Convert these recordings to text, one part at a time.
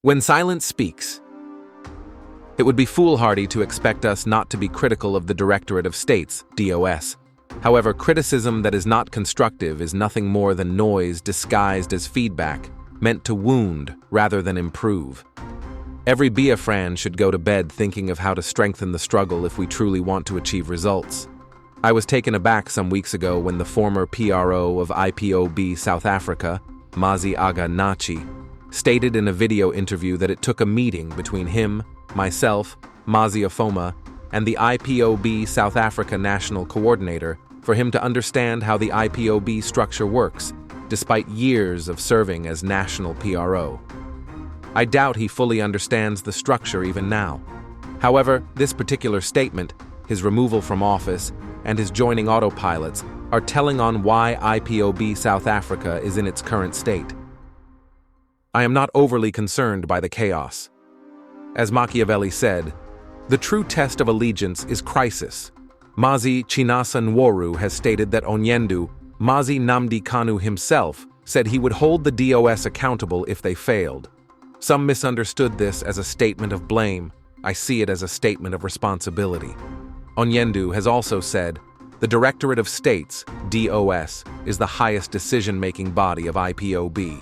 When silence speaks. It would be foolhardy to expect us not to be critical of the Directorate of States, DOS. However, criticism that is not constructive is nothing more than noise disguised as feedback, meant to wound rather than improve. Every Biafran should go to bed thinking of how to strengthen the struggle if we truly want to achieve results. I was taken aback some weeks ago when the former PRO of IPOB South Africa, Mazi Agha Nnachi, stated in a video interview that it took a meeting between him, myself, Mazi Ofoma, and the IPOB South Africa National Coordinator for him to understand how the IPOB structure works, despite years of serving as national PRO. I doubt he fully understands the structure even now. However, this particular statement, his removal from office, and his joining autopilots are telling on why IPOB South Africa is in its current state. I am not overly concerned by the chaos. As Machiavelli said, the true test of allegiance is crisis. Mazi Nworu has stated that Onyendu, Mazi Nnamdi Kanu himself, said he would hold the DOS accountable if they failed. Some misunderstood this as a statement of blame. I see it as a statement of responsibility. Onyendu has also said, the Directorate of States, DOS, is the highest decision-making body of IPOB.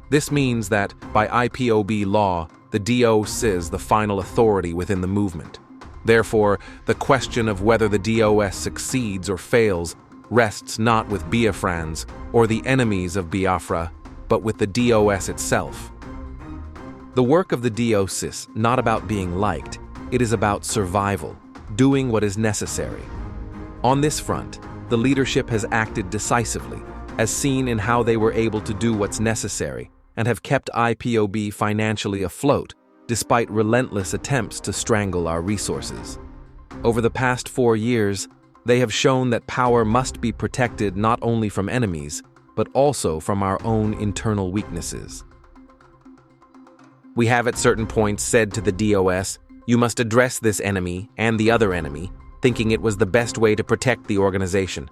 This means that, by IPOB law, the DOS is the final authority within the movement. Therefore, the question of whether the DOS succeeds or fails rests not with Biafrans or the enemies of Biafra, but with the DOS itself. The work of the DOS is not about being liked, it is about survival, doing what is necessary. On this front, the leadership has acted decisively, as seen in how they were able to do what's necessary and have kept IPOB financially afloat despite relentless attempts to strangle our resources. Over the past 4 years, they have shown that power must be protected not only from enemies, but also from our own internal weaknesses. We have at certain points said to the DOS, you must address this enemy and the other enemy, thinking it was the best way to protect the organization.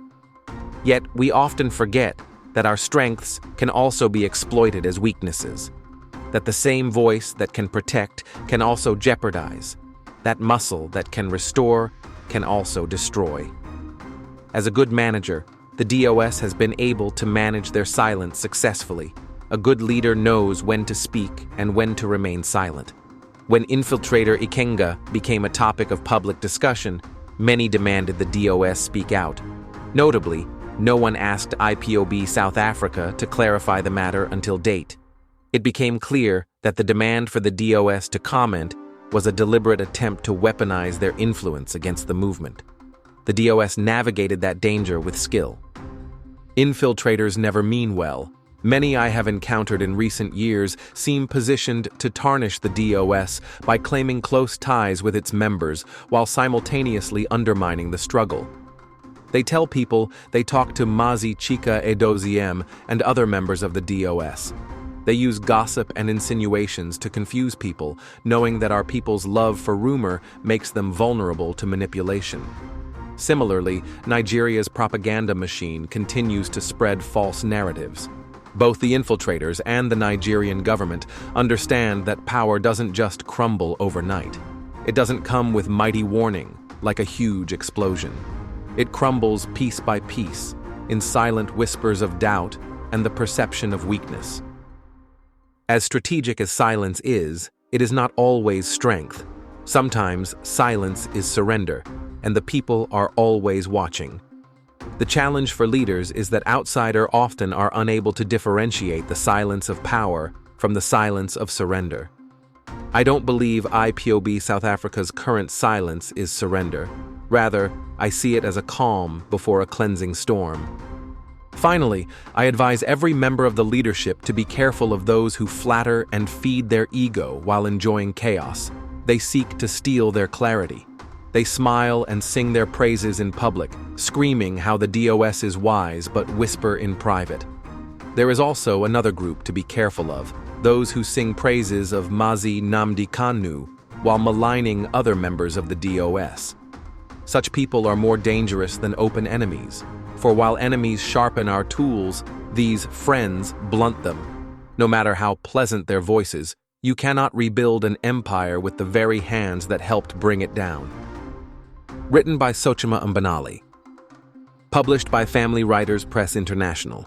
Yet we often forget that our strengths can also be exploited as weaknesses, that the same voice that can protect can also jeopardize, that muscle that can restore can also destroy. As a good manager, the DOS has been able to manage their silence successfully. A good leader knows when to speak and when to remain silent. When infiltrator Ikenga became a topic of public discussion, many demanded the DOS speak out. Notably, no one asked IPOB South Africa to clarify the matter until date. It became clear that the demand for the DOS to comment was a deliberate attempt to weaponize their influence against the movement. The DOS navigated that danger with skill. Infiltrators never mean well. Many I have encountered in recent years seem positioned to tarnish the DOS by claiming close ties with its members while simultaneously undermining the struggle. They tell people they talk to Mazi Chika Edoziem and other members of the DOS. They use gossip and insinuations to confuse people, knowing that our people's love for rumor makes them vulnerable to manipulation. Similarly, Nigeria's propaganda machine continues to spread false narratives. Both the infiltrators and the Nigerian government understand that power doesn't just crumble overnight. It doesn't come with mighty warning, like a huge explosion. It crumbles piece by piece, in silent whispers of doubt and the perception of weakness. As strategic as silence is, it is not always strength. Sometimes silence is surrender, and the people are always watching. The challenge for leaders is that outsiders often are unable to differentiate the silence of power from the silence of surrender. I don't believe IPOB South Africa's current silence is surrender. Rather, I see it as a calm before a cleansing storm. Finally, I advise every member of the leadership to be careful of those who flatter and feed their ego while enjoying chaos. They seek to steal their clarity. They smile and sing their praises in public, screaming how the DOS is wise but whisper in private. There is also another group to be careful of, those who sing praises of Mazi Nnamdi Kanu while maligning other members of the DOS. Such people are more dangerous than open enemies, for while enemies sharpen our tools, these friends blunt them. No matter how pleasant their voices, You cannot rebuild an empire with the very hands that helped bring it down. Written by Sochima Mbanali. Published by Family Writers Press International.